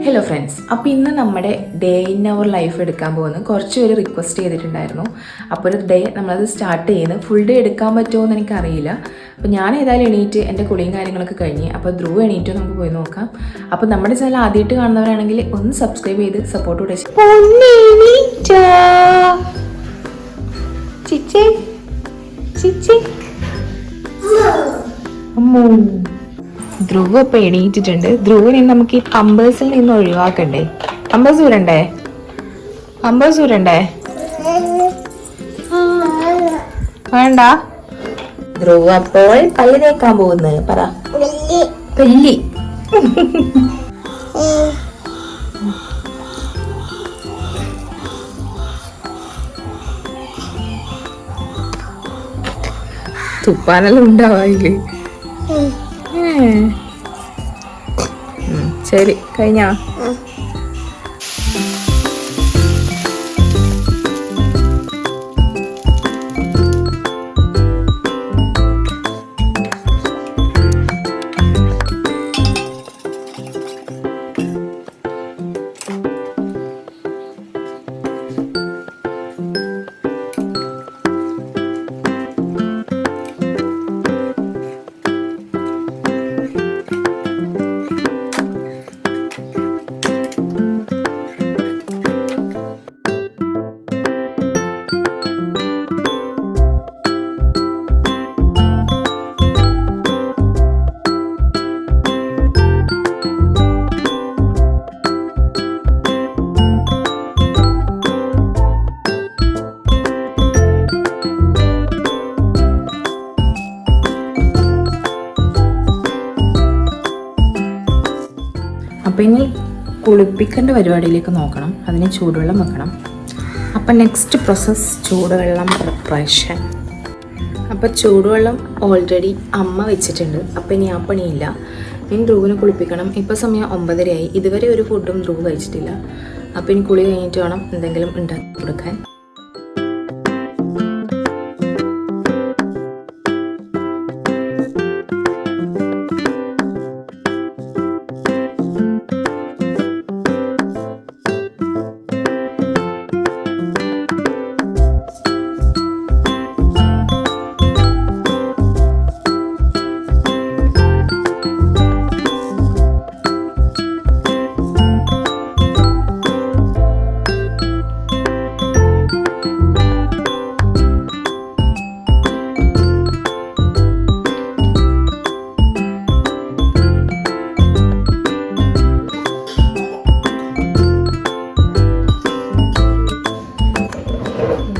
Hello friends, അപ്പോൾ ഇന്ന് നമ്മുടെ ഡേ ഇൻ അവർ ലൈഫ് എടുക്കാൻ പോകുന്നത് കുറച്ച് പേര് റിക്വസ്റ്റ് ചെയ്തിട്ടുണ്ടായിരുന്നു. അപ്പോൾ ഒരു ഡേ നമ്മളത് സ്റ്റാർട്ട് ചെയ്യുന്നത് ഫുൾ ഡേ എടുക്കാൻ പറ്റുമോ എന്ന് എനിക്കറിയില്ല. അപ്പോൾ ഞാൻ ഏതായാലും എണീറ്റ് എൻ്റെ കുളിയും കാര്യങ്ങളൊക്കെ കഴിഞ്ഞ് അപ്പോൾ ധ്രുവ് എണീറ്റ് നമുക്ക് പോയി നോക്കാം. അപ്പോൾ നമ്മുടെ ചാനൽ ആദ്യമായിട്ട് കാണുന്നവരാണെങ്കിൽ ഒന്ന് സബ്സ്ക്രൈബ് ചെയ്ത് സപ്പോർട്ട് കൂടെ ധ്രുവ് ഇപ്പം എണീറ്റിട്ടുണ്ട്. ധ്രുവിനെ നമുക്ക് ഈ പമ്പേഴ്സിൽ നിന്ന് ഒഴിവാക്കണ്ടേ? പമ്പേഴ്സ് ഊരണ്ടേ? വേണ്ട. ധ്രുവ് അപ്പോൾ പല്ല് തേക്കാൻ പോകുന്നത് പറ. പല്ലി തുപ്പാനെല്ലാം ഉണ്ടാവില്ലേ? ശരി, കഴിഞ്ഞാ? അപ്പം ഇനി കുളിപ്പിക്കേണ്ട പരിപാടിയിലേക്ക് നോക്കണം. അതിന് ചൂടുവെള്ളം വെക്കണം. അപ്പം നെക്സ്റ്റ് പ്രോസസ്സ് ചൂടുവെള്ളം പ്രിപ്പറേഷൻ. അപ്പം ചൂടുവെള്ളം ഓൾറെഡി അമ്മ വെച്ചിട്ടുണ്ട്. അപ്പം ഇനി ആ പണിയില്ല. ഇനി ധ്രുവിനെ കുളിപ്പിക്കണം. ഇപ്പോൾ സമയം 9:30 ഇതുവരെ ഒരു ഫുഡും ധ്രുവ് കഴിച്ചിട്ടില്ല. അപ്പം ഇനി കുളി കഴിഞ്ഞിട്ട് വേണം എന്തെങ്കിലും ഉണ്ടാക്കി കൊടുക്കാൻ.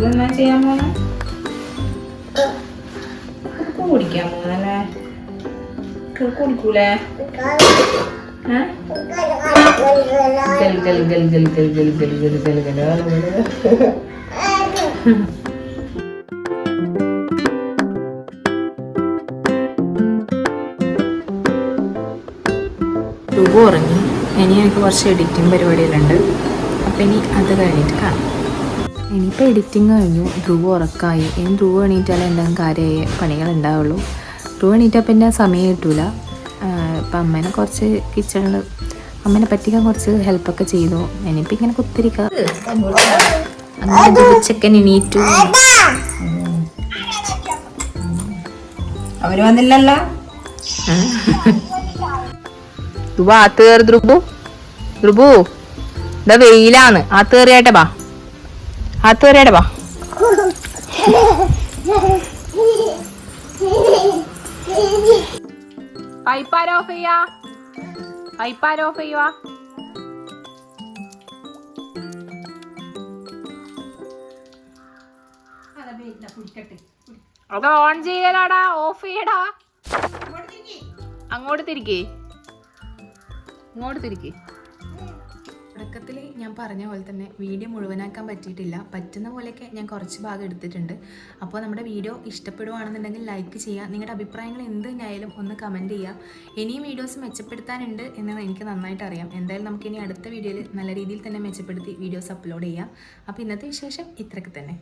ഇതെന്നാ ചെയ്യാൻ പോണേ? കുടിക്കാൻ പോണല്ലേ? കുടിക്കൂലേ? ധ്രുവ് ഉറങ്ങി. ഇനി എനിക്ക് കുറച്ച് എഡിറ്റിംഗ് പരിപാടികളുണ്ട്. അപ്പം ഇനി അത് കഴിഞ്ഞിട്ട് കാണാം. ഇനിയിപ്പോൾ എഡിറ്റിംഗ് കഴിഞ്ഞു. ധ്രുവ് ഉറക്കമായി. ഇനി ധ്രുവ് എണീറ്റാലേ എന്തെങ്കിലും കാര്യമായ പണികളുണ്ടാവുള്ളൂ. ധ്രുവ് എണീറ്റാൽ പിന്നെ സമയം കിട്ടൂല. ഇപ്പം അമ്മേനെ കുറച്ച് കിച്ചണിൽ അമ്മേനെ പറ്റിക്കാൻ കുറച്ച് ഹെൽപ്പൊക്കെ ചെയ്തു. ഇനിയിപ്പോൾ ഇങ്ങനെ കുത്തിരിക്കുക. അങ്ങനെ ഉച്ചക്കൻ എണീറ്റു. അവര് വന്നില്ലല്ലോ. ധ്രുവ് ആത്ത് കയറി. ധ്രുവു ഇതാ വെയിലാണ്. ആത്ത് കയറിയാട്ടെ ബാ. പൈപ്പാരോ ഓഫ് ചെയ്യാ. അത് ഓൺ ചെയ്യലാടാ, ഓഫ് ചെയ്യടാ. അങ്ങോട്ട് തിരിക്കേ. തുടക്കത്തിൽ ഞാൻ പറഞ്ഞ പോലെ തന്നെ വീഡിയോ മുഴുവനാക്കാൻ പറ്റിയിട്ടില്ല. പറ്റുന്ന പോലെയൊക്കെ ഞാൻ കുറച്ച് ഭാഗം എടുത്തിട്ടുണ്ട്. അപ്പോൾ നമ്മുടെ വീഡിയോ ഇഷ്ടപ്പെടുകയാണെന്നുണ്ടെങ്കിൽ ലൈക്ക് ചെയ്യുക. നിങ്ങളുടെ അഭിപ്രായങ്ങൾ എന്ത് തന്നെയായാലും ഒന്ന് കമൻറ്റ് ചെയ്യുക. ഇനിയും വീഡിയോസ് മെച്ചപ്പെടുത്താനുണ്ട് എന്ന് എനിക്ക് നന്നായിട്ട് അറിയാം. എന്തായാലും നമുക്കിനി അടുത്ത വീഡിയോയിൽ നല്ല രീതിയിൽ തന്നെ മെച്ചപ്പെടുത്തി വീഡിയോസ് അപ്ലോഡ് ചെയ്യാം. അപ്പോൾ ഇന്നത്തെ വിശേഷം ഇത്രയൊക്കെ തന്നെ.